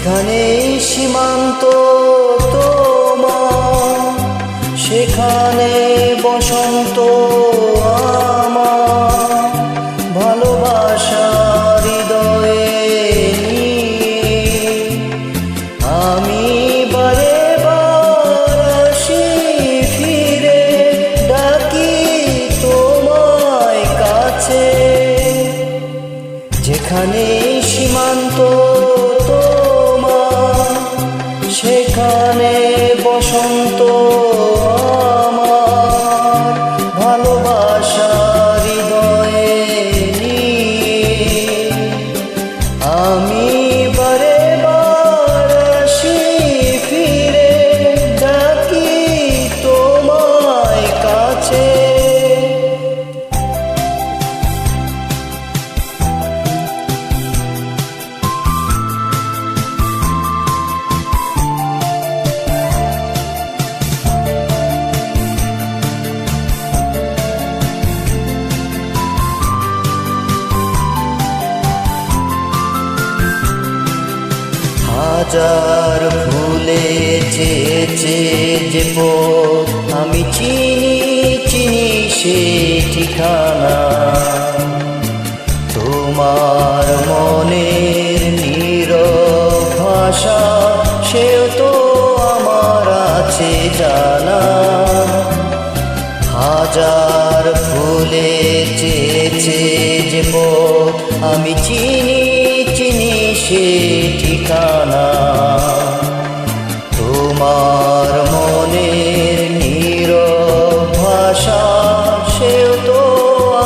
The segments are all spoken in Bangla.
যেখানে সীমান্ত তোমার, সেখানে বসন্ত আমার। ভালোবাসা হৃদয়ে নিয়ে আমি বারে বার আসি ফিরে, ডাকি তোমায় কাছে। যেখানে সীমান্ত তোমার, সেখানে বসন্ত আমার। ভালোবাসা হৃদয়ে নিয়ে আমি বারে বার আসি ফিরে, ডাকি তোমায় কাছে। হাজার ভুলে চেয়েছে যে পথ, আমি চিনি চিনি সে ঠিকানা। তোমার মনের নীরব ভাষা, সেও তো আমার আছে জানা। হাজার ভুলে চেয়েছে যে পথ, আমি চিনি চিনি সে ঠিকানা। তোমার মনের নীরব ভাষা, সেও তো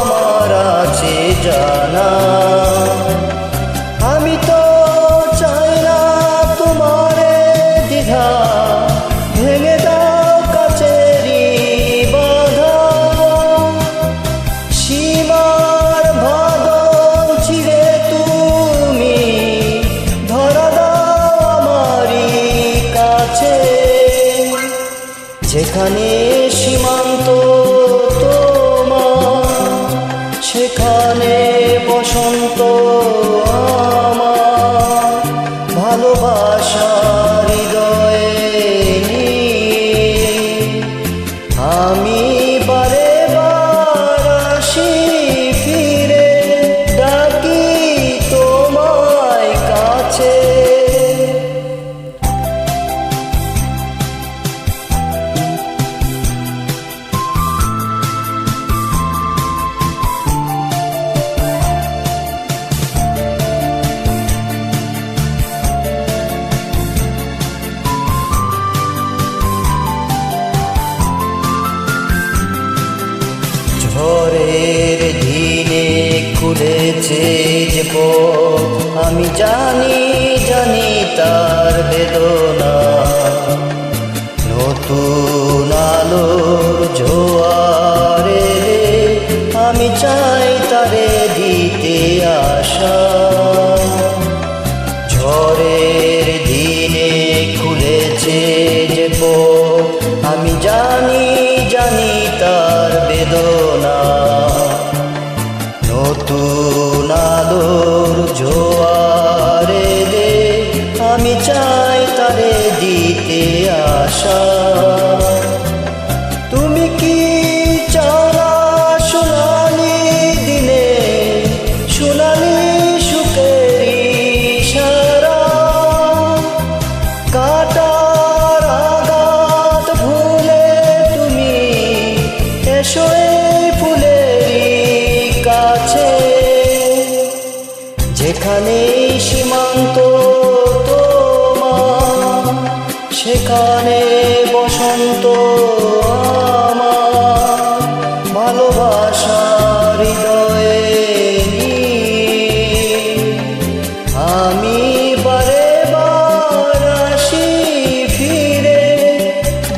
আমার আছে জানা। আমি তো চাই না তোমারে দ্বিধা, ভেঙে দাও কাছেরই বাধা। সীমার বাঁধন ছিঁড়ে তুমি ধরা দাও আমারই কাছে। যেখানে সীমান্ত তোমার, সেখানে বসন্ত আমার। ভালোবাসা হৃদয়ে নিয়ে আমি বারে বার আসি ফিরে, ডাকি তোমায় কাছে। ঝড়ের দিনে খুলেছে যে পথ, আমি জানি জানি তার বেদনা। নতুন আলোর জোয়ার এলে আমি চাই তারে দিতে আশা। ঝড়ের দিনে খুলেছে যে পথ, আমি জানি জানি তার বেদনা। নতুন আলোর জোয়ার এলে আমি চাই তারে দিতে আশা। তুমি কি চাও না সোনালি দিনে, সোনালি সুখের ইশারা। কাটার আঘাত ভুলে তুমি এসো এই ফুলেরই কাছে। যেখানে সীমান্ত তোমার, সেখানে বসন্ত আমার। ভালোবাসা হৃদয়ে নিয়ে আমি বারে বার আসি ফিরে,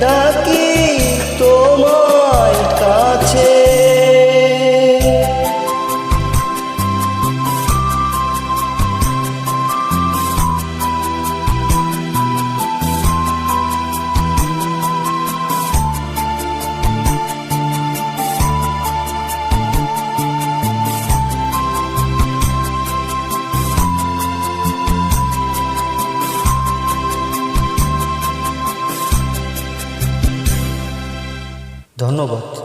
ডাকি তোমায় কাছে। ধন্যবাদ।